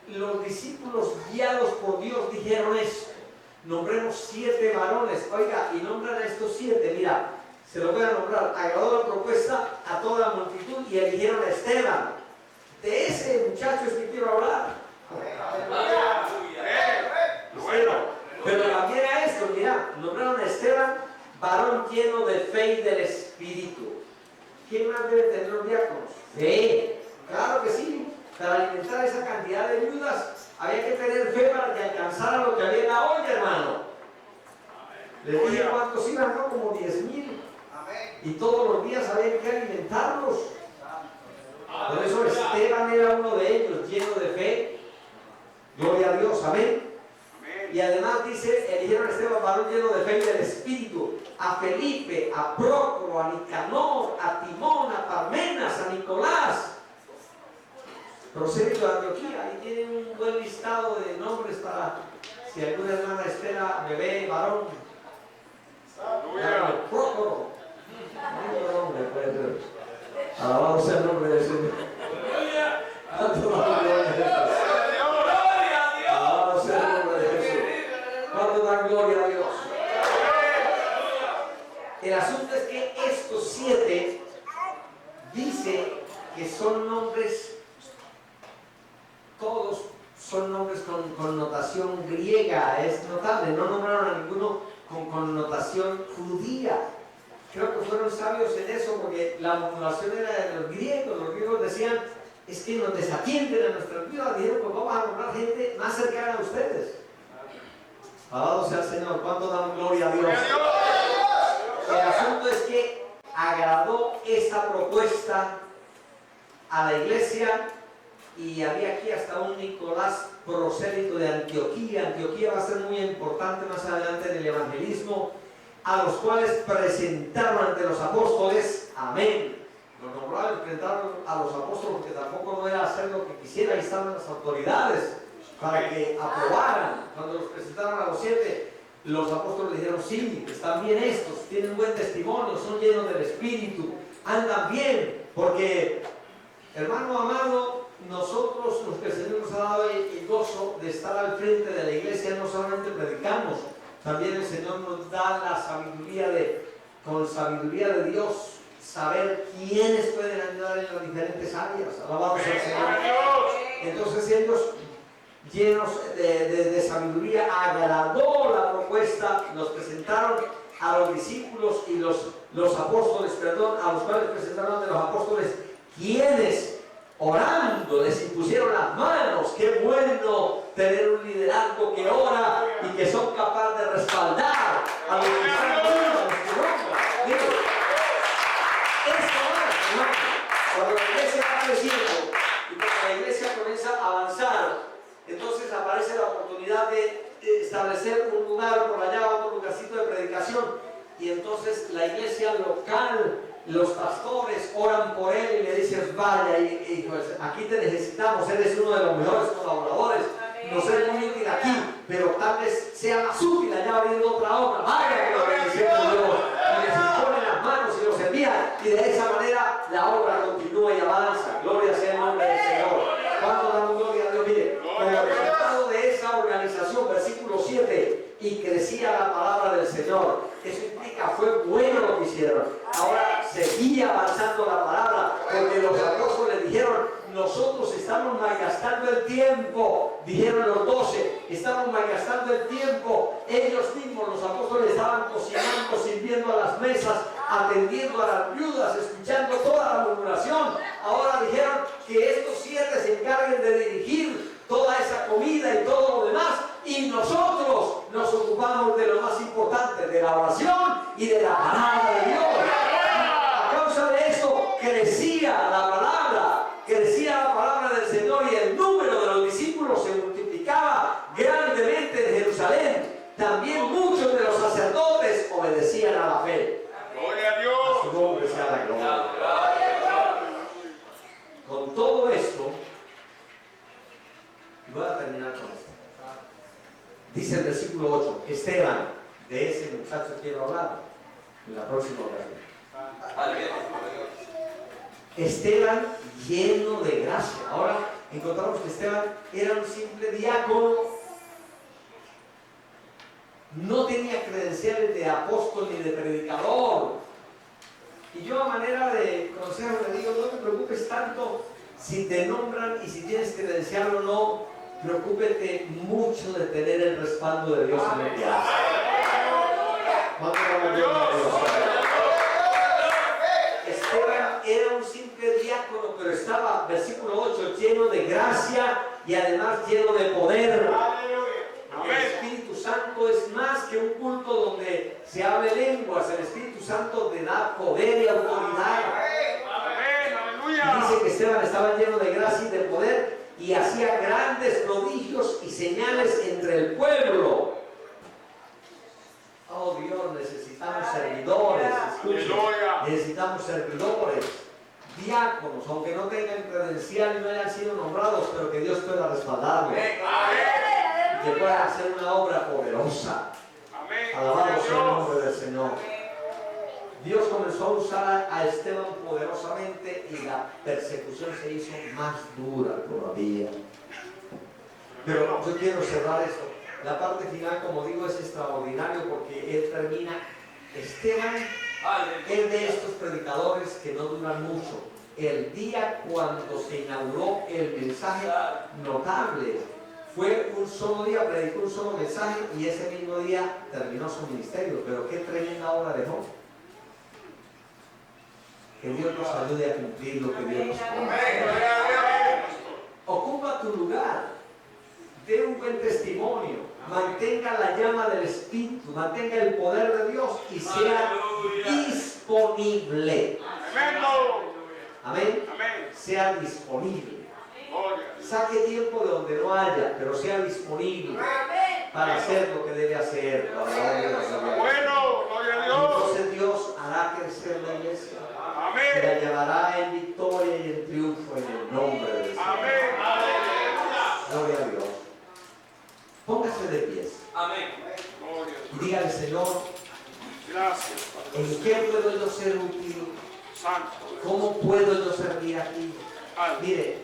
los discípulos guiados por Dios dijeron esto: nombremos 7 varones, oiga, y nombran a estos 7, mira, se lo voy a nombrar. Agradó la propuesta a toda la multitud y eligieron a Esteban. De ese muchacho es que quiero hablar. Esteban. Pero también a esto, mira, nombraron a Esteban, varón lleno de fe y del Espíritu. ¿Quién más debe tener los diáconos? Fe. Claro que sí. Para alimentar esa cantidad de viudas había que tener fe para que alcanzara lo que había en la olla, hermano. Les dije cuántos iban, ¿no? Como 10,000. Y todos los días había que alimentarlos. Por eso Esteban era uno de ellos, lleno de fe. Gloria a Dios, amén. Y además dice, eligieron a Esteban, varón lleno de fe y del Espíritu, a Felipe, a Prócoro, a Nicanor, a Timón, a Parmenas, a Nicolás, prosélito de Antioquía. Ahí tienen un buen listado de nombres para si alguna hermana espera bebé, varón. Prócoro. Bonito nombre, puede ser. Alabado sea el nombre del Señor. Tanto la gloria de Jesús. Alabado sea el nombre de Jesús. ¿Cuánto dan gloria a Dios? El asunto es que estos 7 dice que son nombres, todos son nombres con connotación griega, es notable, no nombraron a ninguno con connotación judía. Creo que fueron sabios en eso porque la murmuración era de los griegos decían, es que nos desatienden a nuestras vidas, dijeron, pues vamos a nombrar gente más cercana a ustedes. Alabado sea el Señor, ¿cuánto dan gloria a Dios? El asunto es que agradó esta propuesta a la iglesia y había aquí hasta un Nicolás prosélito de Antioquía. Antioquía va a ser muy importante más adelante en el evangelismo, a los cuales presentaron ante los apóstoles. Amén. Los nombraron y presentaron a los apóstoles porque tampoco no era hacer lo que quisiera, ahí estaban las autoridades para que aprobaran. Cuando los presentaron a los 7, los apóstoles dijeron: sí, están bien estos, tienen buen testimonio, son llenos del Espíritu, andan bien, porque, hermano amado, nosotros, los que el Señor nos ha dado el gozo de estar al frente de la iglesia, no solamente predicamos, también el Señor nos da la sabiduría con sabiduría de Dios, saber quiénes pueden ayudar en las diferentes áreas. Alabamos al Señor. Entonces ellos, llenos de sabiduría, agradó la propuesta, nos presentaron a los discípulos y los apóstoles, a los cuales presentaron de los apóstoles, quienes orando les impusieron las manos. Qué bueno tener un liderazgo que ora y que son capaces de respaldar a los que están unidos en su nombre. Esto es, ¿no? Cuando la iglesia va creciendo y cuando la iglesia comienza a avanzar, entonces aparece la oportunidad de establecer un lugar por allá, otro lugarcito de predicación, y entonces la iglesia local, los pastores oran por él y le dicen: vaya, y pues aquí te necesitamos, eres uno de los mejores colaboradores, no sé muy útil aquí, pero tal vez sea más útil allá abriendo otra obra. Vaya, que lo bendición de Dios, y les ponen las manos y los envían, y de esa manera la obra continúa y avanza. Gloria sea el nombre del Señor. ¿Cuánto damos gloria a Dios? Mire, como resultado de esa organización, versículo 7, y crecía la palabra del Señor. Eso implica, fue bueno lo que hicieron. Ahora seguía avanzando la palabra, porque los apóstoles dijeron: nosotros estamos malgastando el tiempo. Dijeron los 12, estamos malgastando el tiempo. Ellos mismos, los apóstoles, estaban cocinando, sirviendo a las mesas, atendiendo a las viudas, escuchando toda la murmuración. Ahora dijeron que estos 7 se encarguen de dirigir toda esa comida y todo lo demás, y nosotros nos ocupamos de lo más importante, de la oración y de la palabra de Dios. A causa de eso crecía la palabra del Señor, y el número de los discípulos se multiplicaba grandemente en Jerusalén. También muchos de los sacerdotes obedecían a la fe. Gloria a Dios. A su nombre sea la gloria. Con todo esto, voy a terminar con esto. Dice el versículo 8, Esteban, de ese muchacho quiero hablar en la próxima ocasión. Esteban lleno de gracia. Ahora encontramos que Esteban era un simple diácono, no tenía credenciales de apóstol ni de predicador. Y yo, a manera de consejo, le digo: no te preocupes tanto si te nombran y si tienes credencial o no. Preocúpete mucho de tener el respaldo de Dios en lo que haces. Esteban era un simple diácono, pero estaba, versículo 8, lleno de gracia y además lleno de poder. El Espíritu Santo es más que un culto donde se hable lenguas. El Espíritu Santo te da poder y autoridad. Dice que Esteban estaba lleno de gracia y de poder, y hacía grandes prodigios y señales entre el pueblo. Oh Dios, necesitamos servidores, escuchen, necesitamos servidores, diáconos, aunque no tengan credencial y no hayan sido nombrados, pero que Dios pueda respaldarlos, que puedan hacer una obra poderosa. Alabado sea el nombre del Señor. Dios comenzó a usar a Esteban poderosamente, y la persecución se hizo más dura todavía. Pero yo quiero cerrar esto. La parte final, como digo, es extraordinario, porque él termina. Esteban es de estos predicadores que no duran mucho. El día cuando se inauguró el mensaje, notable, fue un solo día, predicó un solo mensaje, y ese mismo día terminó su ministerio. Pero qué tremenda obra dejó. Que Dios nos ayude a cumplir lo que Dios nos promete. Ocupa tu lugar, dé un buen testimonio, mantenga la llama del Espíritu, mantenga el poder de Dios y sea disponible. Amén. Sea disponible. Saque tiempo de donde no haya, pero sea disponible para hacer lo que debe hacer. Bueno, gloria a Dios. Entonces Dios hará crecer la iglesia. Y la Amén. llevará en victoria y en triunfo en el nombre del Señor. Amén. Gloria a Dios. Póngase de pies Amén. Gloria a y Dios. dígale, Señor, Gracias, Padre ¿en qué puedo yo ser útil? Santo. ¿Cómo puedo yo servir aquí? Padre. Mire,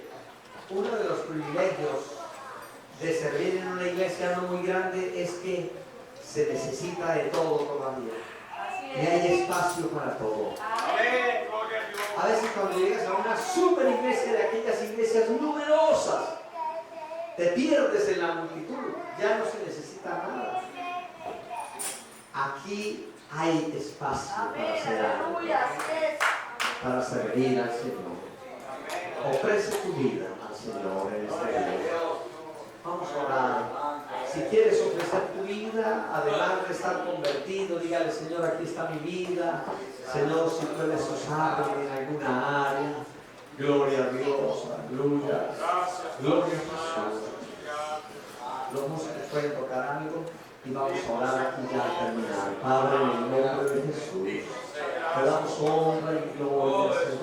uno de los privilegios de servir en una iglesia no muy grande es que se necesita de todo todavía. Y hay espacio para todo. Amén. Gloria a Dios. A veces cuando llegas a una super iglesia de aquellas iglesias numerosas, te pierdes en la multitud, ya no se necesita nada. Aquí hay espacio para hacer algo, para servir al Señor. Ofrece tu vida al Señor en este día. Vamos a orar. Si quieres ofrecer tu vida, además de estar convertido, dígale, Señor, aquí está mi vida. Señor, si puedes usarlo en alguna área. Gloria a Dios, aleluya. Gloria a Jesús. Los músicos pueden tocar algo y vamos a orar aquí ya al terminar. Padre, en el nombre de Jesús, te damos honra y gloria, Señor,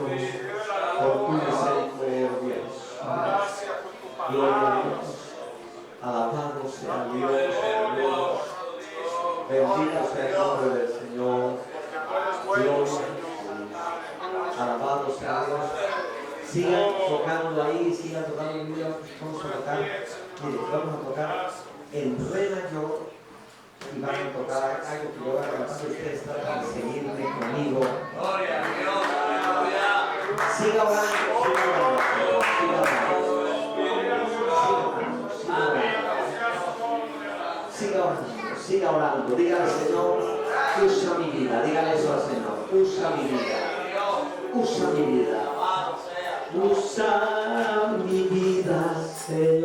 por tu misericordia. Gloria a Dios. Alabado sea Dios. Bendito sea el nombre del Señor. Gloria a Jesús. Alabado sea Dios. Sigan tocando ahí, sigan tocando. Mira, vamos a tocar. Mire, vamos a tocar en re mayor y vamos a tocar algo que yo voy a cantar. Ustedes tratan de seguirme conmigo. Gloria a Dios. Aleluya. Siga orando, siga orando, siga orando. Siga orando, dígale, Señor, usa mi vida, dígale eso al Señor, usa mi vida, usa mi vida, usa mi vida, Señor.